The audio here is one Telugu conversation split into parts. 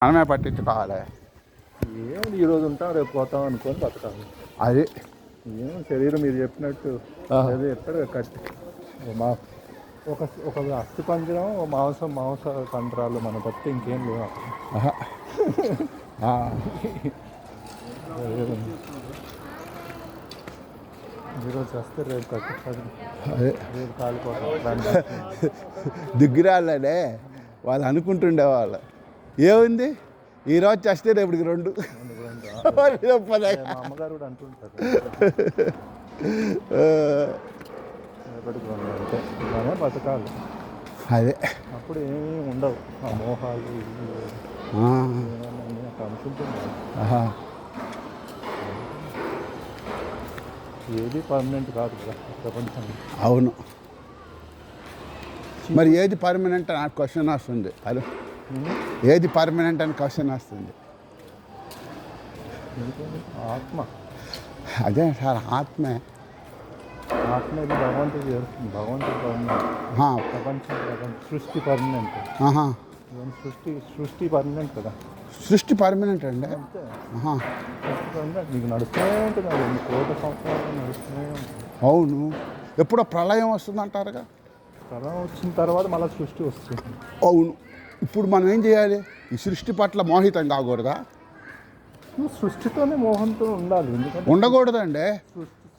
మనమే పట్టించుకోవాలి. ఏమి ఈరోజు ఉంటాం రేపు పోతాం అనుకొని బతకాలి. అది ఏం శరీరం మీరు చెప్పినట్టు అది ఎక్కడ కట్టి ఒక ఒక అస్థి పంజరం మాంస కండరాలు మన తప్పితే ఇంకేం లేవు. ఈరోజు వస్తే రేపు కట్టి రేపు కాలిపోతాం. దిగ్గురాళ్ళనే వాళ్ళు అనుకుంటుండేవాళ్ళు. ఏముంది ఈరోజు చేస్తే రేపటికి రెండు. మా అమ్మగారు కూడా అంటుంటారు రేపటికి రెండు అంటే ఇలానే బతకాలి. అదే అప్పుడు ఏమీ ఉండవు ఆ మోహాలు అనుకుంటున్నాను. ఏది పర్మనెంట్ కాదు కదా ప్రపంచంలో. అవును, మరి ఏది పర్మనెంట్ అని క్వశ్చన్ వస్తుంది. అది ఏది పర్మనెంట్ అని క్వశ్చన్ వస్తుంది. ఆత్మ అదే సార్, ఆత్మే. ఆత్మ ఇది భగవంతుడు పర్మనెంట్. ప్రపంచం సృష్టి పర్మనెంట్. సృష్టి పర్మనెంట్ కదా. సృష్టి పర్మనెంట్ అండి. అంతే సృష్టి పర్మనెంట్. మీకు నడుస్తూనే ఉంటుంది, అది కోట్ల సంవత్సరాలు నడుస్తూనే ఉంటుంది. అవును, ఎప్పుడో ప్రళయం వస్తుంది అంటారుగా. ప్రళయం వచ్చిన తర్వాత మళ్ళీ సృష్టి వస్తుంది. అవును, ఇప్పుడు మనం ఏం చేయాలి? ఈ సృష్టి పట్ల మోహితం కాకూడదా? సృష్టితోనే మోహంతో ఉండాలి. ఎందుకంటే ఉండకూడదండి.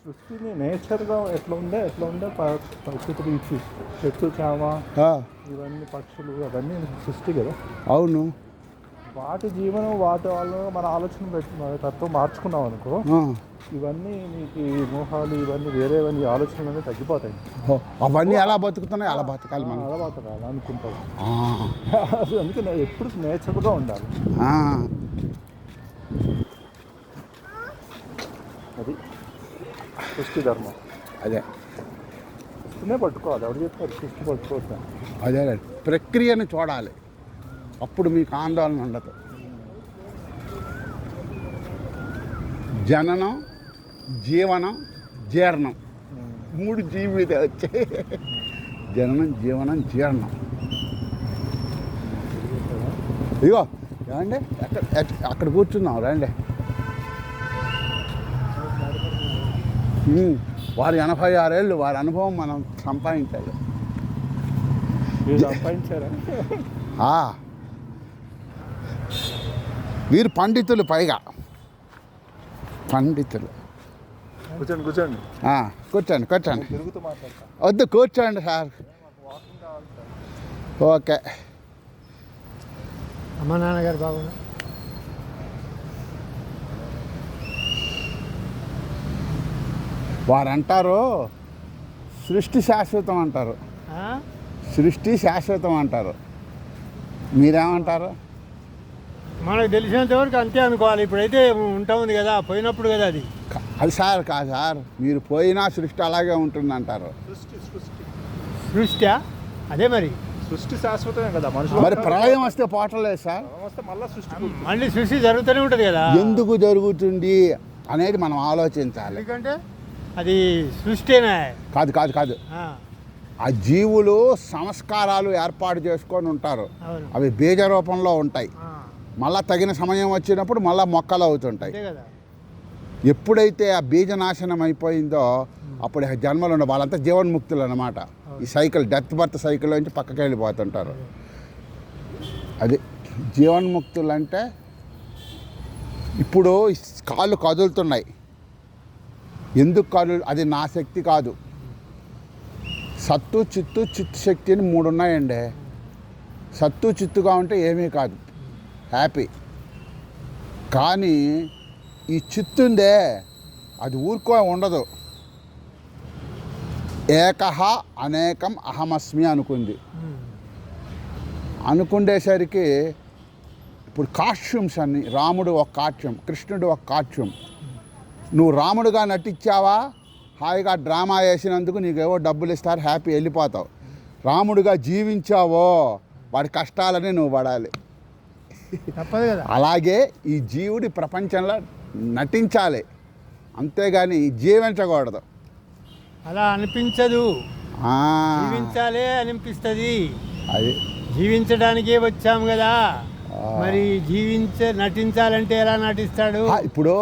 సృష్టిని నేచర్గా ఎట్లా ఉండే పరిస్థితులు ఇచ్చి చెట్టు చామ ఇవన్నీ పక్షులు అవన్నీ సృష్టి కదా. అవును, వాటి జీవనం వాటి వాళ్ళు మన ఆలోచన తత్వం మార్చుకున్నాం అనుకో, ఇవన్నీ మీకు ఈ మోహాలు ఇవన్నీ వేరేవన్నీ ఆలోచనలు అనేవి తగ్గిపోతాయి. అవన్నీ ఎలా బతుకుతున్నాయి అలా బతకాలి మనం. అలా బతకాలి అనుకుంటాం. అందుకే ఎప్పుడు నేచర్గా ఉండాలి. అది సృష్టి ధర్మం. అదే సృష్టినే పట్టుకోవాలి. ఎవరు చెప్తారు సృష్టి పట్టుకోవద్దు? అదే ప్రక్రియను చూడాలి, అప్పుడు మీకు ఆందోళన ఉండదు. జననం, జీవనం, జీర్ణం, 3 జీవితే వచ్చాయి. జననం, జీవనం, జీర్ణం. ఇగో ఏమండి, అక్కడ కూర్చున్నాం రండి. వారి 86 ఏళ్ళు, వారి అనుభవం మనం సంపాదించాలి. సంపాదించారా? వీరు పండితులు, పైగా పండితులు. కూర్చోండి కూర్చోండి. తిరుగుతూ మాట్లాడతా. వద్దు, కూర్చోండి సార్. ఓకే. అమ్మ నాన్నగారు బాగున్నా? వారు అంటారు సృష్టి శాశ్వతం అంటారు. సృష్టి శాశ్వతం అంటారు. మీరేమంటారు? మనకు తెలిసినంత వరకు అంతే అనుకోవాలి. ఇప్పుడైతే ఉంటా ఉంది కదా, పోయినప్పుడు కదా అది. అది సార్ కాదు సార్, మీరు పోయినా సృష్టి అలాగే ఉంటుంది అంటారు. సృష్టి అదే మరి. సృష్టి శాశ్వతమే కదా. మనుషులు మరి ప్రళయం వస్తే పోవట్లేదు సార్. మళ్ళీ సృష్టి జరుగుతూనే ఉంటుంది కదా. ఎందుకు జరుగుతుంది అనేది మనం ఆలోచించాలి. ఎందుకంటే అది సృష్టినే. కాదు. ఆ జీవులు సంస్కారాలు ఏర్పాటు చేసుకొని ఉంటారు. అవి బీజ రూపంలో ఉంటాయి. మళ్ళా తగిన సమయం వచ్చినప్పుడు మళ్ళీ మొక్కలు అవుతుంటాయి. ఎప్పుడైతే ఆ బీజ నాశనం అయిపోయిందో అప్పుడు జన్మలు ఉండే వాళ్ళంతా జీవన్ముక్తులు అన్నమాట. ఈ సైకిల్, డెత్ బర్త్ సైకిల్ నుంచి పక్కకి వెళ్ళిపోతుంటారు. అది జీవన్ముక్తులు అంటే. ఇప్పుడు కాళ్ళు కదులుతున్నాయి, ఎందుకు కదులు? అది నా శక్తి కాదు. సత్తు, చిత్తు, చిత్తు శక్తి అని 3 ఉన్నాయండి. సత్తు చిత్తుగా ఉంటే ఏమీ కాదు, హ్యాపీ. కానీ ఈ చిత్తుందే, అది ఊరుకో ఉండదు. ఏకహ అనేకం అహమస్మి అనుకుండేసరికి ఇప్పుడు కాస్ట్యూమ్స్ అన్ని, రాముడు ఒక కాస్ట్యూమ్, కృష్ణుడు ఒక కాస్ట్యూమ్. నువ్వు రాముడుగా నటించావా, హాయిగా డ్రామా వేసినందుకు నీకేవో డబ్బులు ఇస్తారు, హ్యాపీ, వెళ్ళిపోతావు. రాముడుగా జీవించావో వాడి కష్టాలని నువ్వు పడాలి. తప్పదు కదా. అలాగే ఈ జీవుడి ప్రపంచంలో నటించాలి, అంతేగాని జీవించకూడదు. అలా అనిపించదు, జీవించాలే అనిపిస్తుంది. అది జీవించడానికే వచ్చాము కదా. మరి నటించాలంటే ఎలా నటిస్తాడు? ఇప్పుడు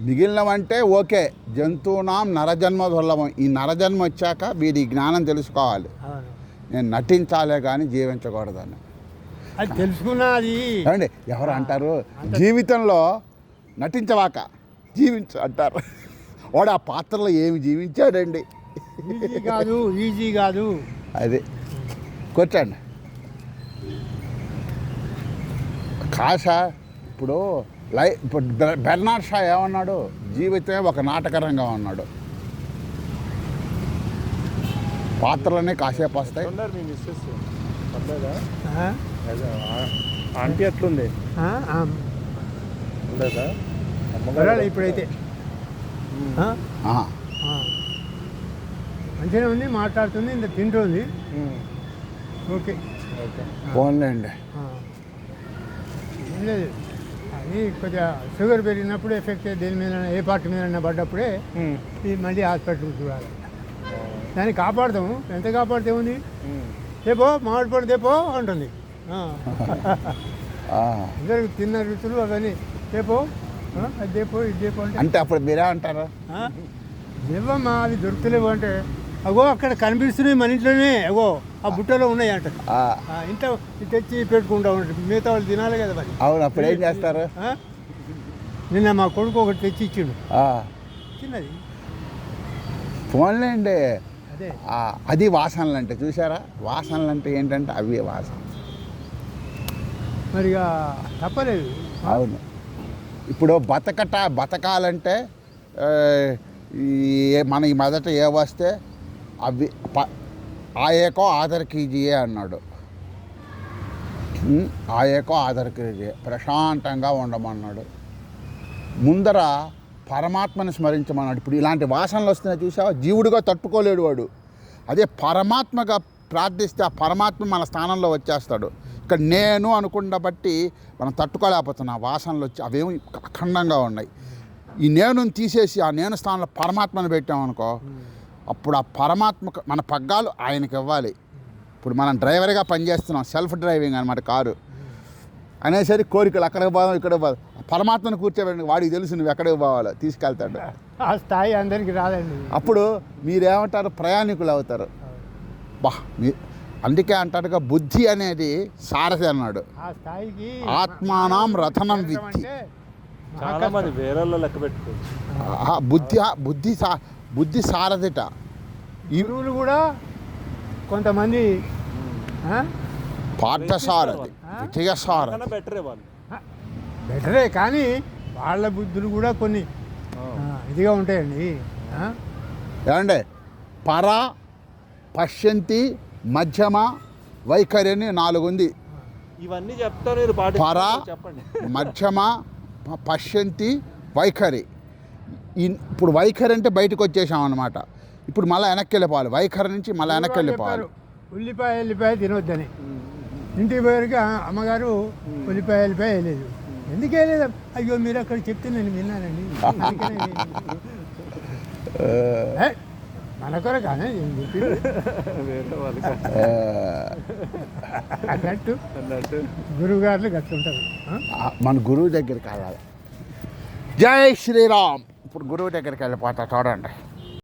మిగిలినవంటే ఓకే, జంతువునాం నరజన్మ దుర్లభం. ఈ నరజన్మ వచ్చాక వీడి జ్ఞానం తెలుసుకోవాలి. అవును, నేను నటించాలే కానీ జీవించకూడదని. అది తెలుసుకున్నది. ఏమండి ఎవరు అంటారు జీవితంలో నటించవాక జీవించు అంటారు. వాడు ఆ పాత్రలో ఏమి జీవించాడండి. ఈజీ కాదు. అది కూర్చోండి. కాసా ఇప్పుడు ఇప్పుడు బెర్నాడ్ షా ఏమన్నాడు, జీవితమే ఒక నాటకరంగా అన్నాడు. పాత్రలన్నీ కాసేపు వస్తాయి. మీ మిస్సెస్ పర్లేదా? ఆంటీ ఎట్లుంది? లేదా అమ్మగారు ఇప్పుడైతే మంచిగా ఉంది, మాట్లాడుతుంది, ఇంత తింటుంది. ఓకే ఓకే ఫోన్లేండి. ఏం లేదు, అది కొద్దిగా షుగర్ పెరిగినప్పుడు ఎఫెక్ట్ దేని మీద ఏ పార్టీ మీద పడ్డప్పుడే ఇది మళ్ళీ హాస్పిటల్కి చూడాలి. దాన్ని కాపాడుతాము. ఎంత కాపాడితే ఉంది, దేపో మామిడి పండు దేపో అంటుంది. అందరికి తిన్న రుచులు అవన్నీ దేపో, అది దేపో, ఇది దేపో అంటే అప్పుడు మీరే అంటారు దేవమ్మా అవి దొరుకుతలేవు అంటే, అగో అక్కడ కనిపిస్తున్నాయి మన ఇంట్లోనే, అగో ఆ బుట్టలో ఉన్నాయి అంట. ఇంట్లో తెచ్చి పెట్టుకుంటా ఉంటారు, మిగతా వాళ్ళు తినాలి కదా మరి. అవును, అప్పుడు ఏం చేస్తారు? నిన్న మా కొడుకు ఒకటి తెచ్చి ఇచ్చిండు, చిన్నది. ఫోన్లేండి. అదే అది వాసనలు అంటే చూసారా? వాసనలు అంటే ఏంటంటే అవి వాసన. మరి తప్పలేదు. అవును, ఇప్పుడు బతకాలంటే మన ఈ మొదట ఏ వస్తే అవి ఆయేకో ఆధార్ కీజియే అన్నాడు. ఆయేకో ఆధార్ కీజియే, ప్రశాంతంగా ఉండమన్నాడు. ముందర పరమాత్మని స్మరించమన్నాడు. ఇప్పుడు ఇలాంటి వాసనలు వస్తున్నాయి చూసావా, జీవుడిగా తట్టుకోలేడు వాడు. అదే పరమాత్మగా ప్రార్థిస్తే ఆ పరమాత్మ మన స్థానంలో వచ్చేస్తాడు. ఇక్కడ నేను అనుకున్న బట్టి మనం తట్టుకోలేకపోతున్నాం. వాసనలు వచ్చి అవేమి అఖండంగా ఉన్నాయి. ఈ నేను తీసేసి ఆ నేను స్థానంలో పరమాత్మను పెట్టామనుకో, అప్పుడు ఆ పరమాత్మ మన పగ్గాలు ఆయనకి ఇవ్వాలి. ఇప్పుడు మనం డ్రైవర్గా పనిచేస్తున్నాం, సెల్ఫ్ డ్రైవింగ్ అనమాట కారు అనేసరికి కోరికలు అక్కడికి పోదాం ఇక్కడికి పోదాం. పరమాత్మను కూర్చోబెట్టి వాడికి తెలుసు నువ్వు ఎక్కడికి పోవాలో, తీసుకెళ్తాడు. ఆ స్థాయి అందరికీ రాదండి. అప్పుడు మీరేమంటారు, ప్రయాణికులు అవుతారు. అందుకే అంటాడుగా బుద్ధి అనేది సారథి అన్నాడు. ఆ స్థాయికి ఆత్మానం రథనం విద్ధి. చాలా మంది వేరే లెక్క పెట్టుకోవచ్చు. బుద్ధి సారథిట. గురువులు కూడా కొంతమంది పార్థసారథి, విజయసారథి. బెటరే, కానీ వాళ్ళ బుద్ధులు కూడా కొన్ని ఇదిగా ఉంటాయండి. ఏమండి, పర, పశ్యంతి, మధ్యమ, వైఖరి అని 4 ఉంది. ఇవన్నీ చెప్తారు. పర, మధ్యమ, పశ్యంతి, వైఖరి. ఇప్పుడు వైఖరి అంటే బయటకు వచ్చేసాం అనమాట. ఇప్పుడు మళ్ళీ వెనక్కి వెళ్ళిపోవాలి. వైఖరి నుంచి మళ్ళీ వెనక్కి వెళ్ళిపోవాలి. ఉల్లిపాయ తినొద్దని ఇంటికి పోయాక అమ్మగారు ఉల్లిపాయ వేయలేదు. ఎందుకు వేయలేదు? అయ్యో మీరు అక్కడ చెప్తే నేను విన్నానండి. మన కొరకు అన్నట్టు గురువుగారులు గట్టుంటారు. మన గురువు దగ్గరికి వెళ్ళాలి. జై శ్రీరామ్. ఇప్పుడు గురువు దగ్గరికి వెళ్ళిపోతా చూడండి.